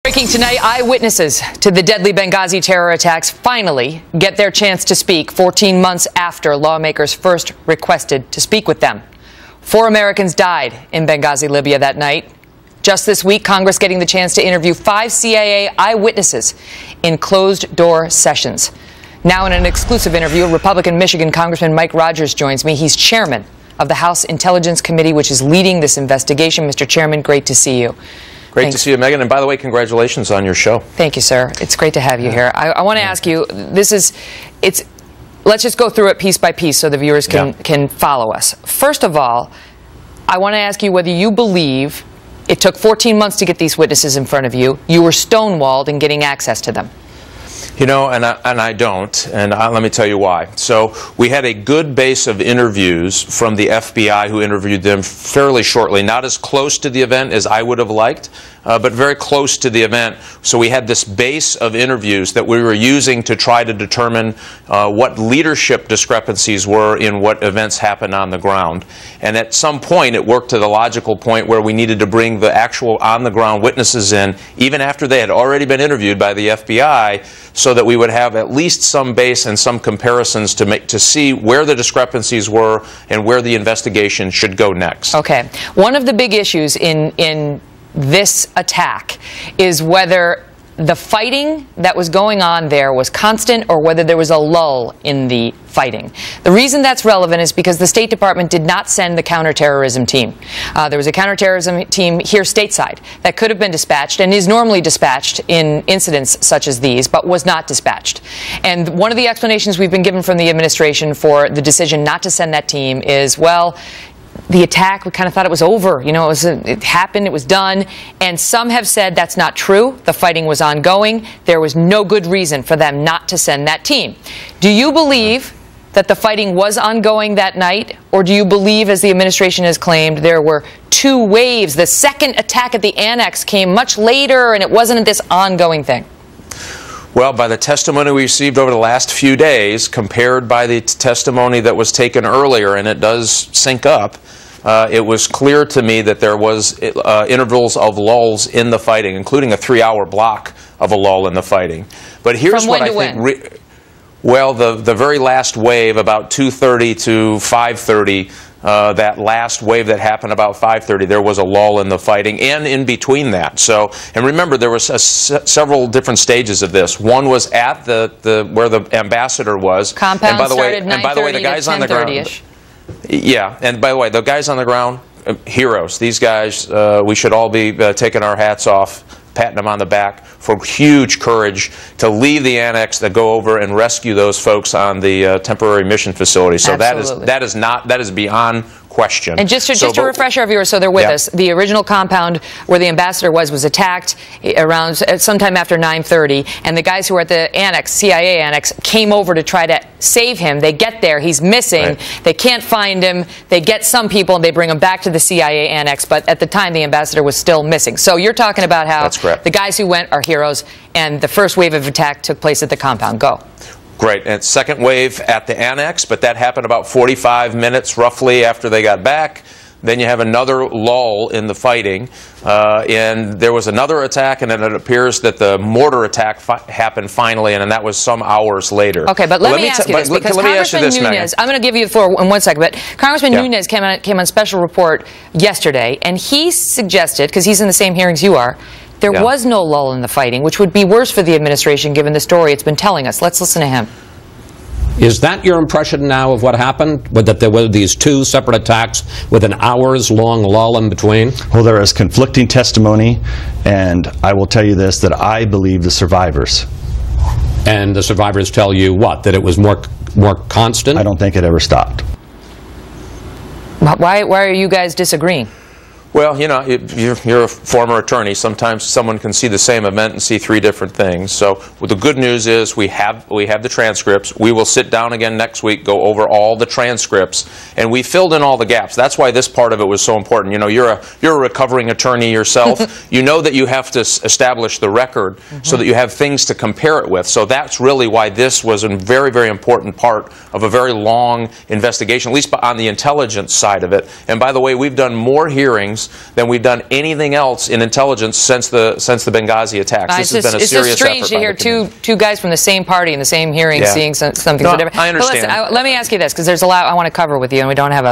Breaking tonight, eyewitnesses to the deadly Benghazi terror attacks finally get their chance to speak 14 months after lawmakers first requested to speak with them. 4 Americans died in Benghazi, Libya that night. Just this week, Congress getting the chance to interview 5 CIA eyewitnesses in closed-door sessions. Now in an exclusive interview, Republican Michigan Congressman Mike Rogers joins me. He's chairman of the House Intelligence Committee, which is leading this investigation. Mr. Chairman, great to see you. Great to see you, Megan. And by the way, congratulations on your show. Thank you, sir. It's great to have you here. I want to ask you, let's just go through it piece by piece so the viewers can follow us. First of all, I want to ask you whether you believe it took 14 months to get these witnesses in front of you. You were stonewalled in getting access to them. You know, and I don't, and let me tell you why. So we had a good base of interviews from the FBI who interviewed them fairly shortly, not as close to the event as I would have liked, but very close to the event. So we had this base of interviews that we were using to try to determine what leadership discrepancies were in what events happened on the ground. And at some point, it worked to the logical point where we needed to bring the actual on-the-ground witnesses in, even after they had already been interviewed by the FBI, so that we would have at least some base and some comparisons to see where the discrepancies were and where the investigation should go next. Okay. One of the big issues in this attack is whether the fighting that was going on there was constant or whether there was a lull in the fighting. The reason that's relevant is because the State Department did not send the counterterrorism team. There was a counterterrorism team here stateside that could have been dispatched and is normally dispatched in incidents such as these, but was not dispatched. And one of the explanations we've been given from the administration for the decision not to send that team is, well, the attack, we kind of thought it was over. You know, it happened, it was done. And some have said that's not true. The fighting was ongoing. There was no good reason for them not to send that team. Do you believe that the fighting was ongoing that night? Or do you believe, as the administration has claimed, there were 2 waves? The second attack at the annex came much later and it wasn't this ongoing thing. Well, by the testimony we received over the last few days, compared by the testimony that was taken earlier, and it does sync up, it was clear to me that there was intervals of lulls in the fighting, including a 3-hour block of a lull in the fighting. But here's what I think. Well, the very last wave, about 2:30 to 5:30, that last wave that happened about 5:30, there was a lull in the fighting, and in between that. So, and remember, there was several different stages of this. One was at where the ambassador was. Compound started 9:30 the guys on the ground. Yeah, and by the way, the guys on the ground, heroes. These guys, we should all be taking our hats off, patting them on the back for huge courage to leave the annex, to go over and rescue those folks on the temporary mission facility. So that is beyond question. And just to refresh our viewers so they're with us, the original compound where the ambassador was attacked around sometime after 9:30, and the guys who were at the annex, CIA annex, came over to try to save him. They get there, he's missing, they can't find him, they get some people and they bring him back to the CIA annex, but at the time the ambassador was still missing. So you're talking about how the guys who went are heroes, and the first wave of attack took place at the compound. Go. Great. And second wave at the annex, but that happened about 45 minutes roughly after they got back. Then you have another lull in the fighting, and there was another attack, and then it appears that the mortar attack happened finally, and that was some hours later. Okay, but let me ask you this, because Congressman Nunes, I'm going to give you the floor in 1 second, but Congressman Nunes came on special report yesterday, and he suggested, because he's in the same hearings you are, there was no lull in the fighting, which would be worse for the administration given the story it's been telling us. Let's listen to him. Is that your impression now of what happened? That there were these 2 separate attacks with an hours-long lull in between? Well, there is conflicting testimony, and I will tell you this, that I believe the survivors. And the survivors tell you what? That it was more constant? I don't think it ever stopped. Why are you guys disagreeing? Well, you know, you're a former attorney. Sometimes someone can see the same event and see 3 different things. So the good news is we have the transcripts. We will sit down again next week, go over all the transcripts, and we filled in all the gaps. That's why this part of it was so important. You know, you're a recovering attorney yourself. You know that you have to establish the record so that you have things to compare it with. So that's really why this was a very, very important part of a very long investigation, at least on the intelligence side of it. And by the way, we've done more hearings hearings than we've done anything else in intelligence since the Benghazi attacks. This has been a serious effort. It's just strange to hear two guys from the same party in the same hearing seeing something so different. I understand. But listen, let me ask you this, because there's a lot I want to cover with you, and we don't have a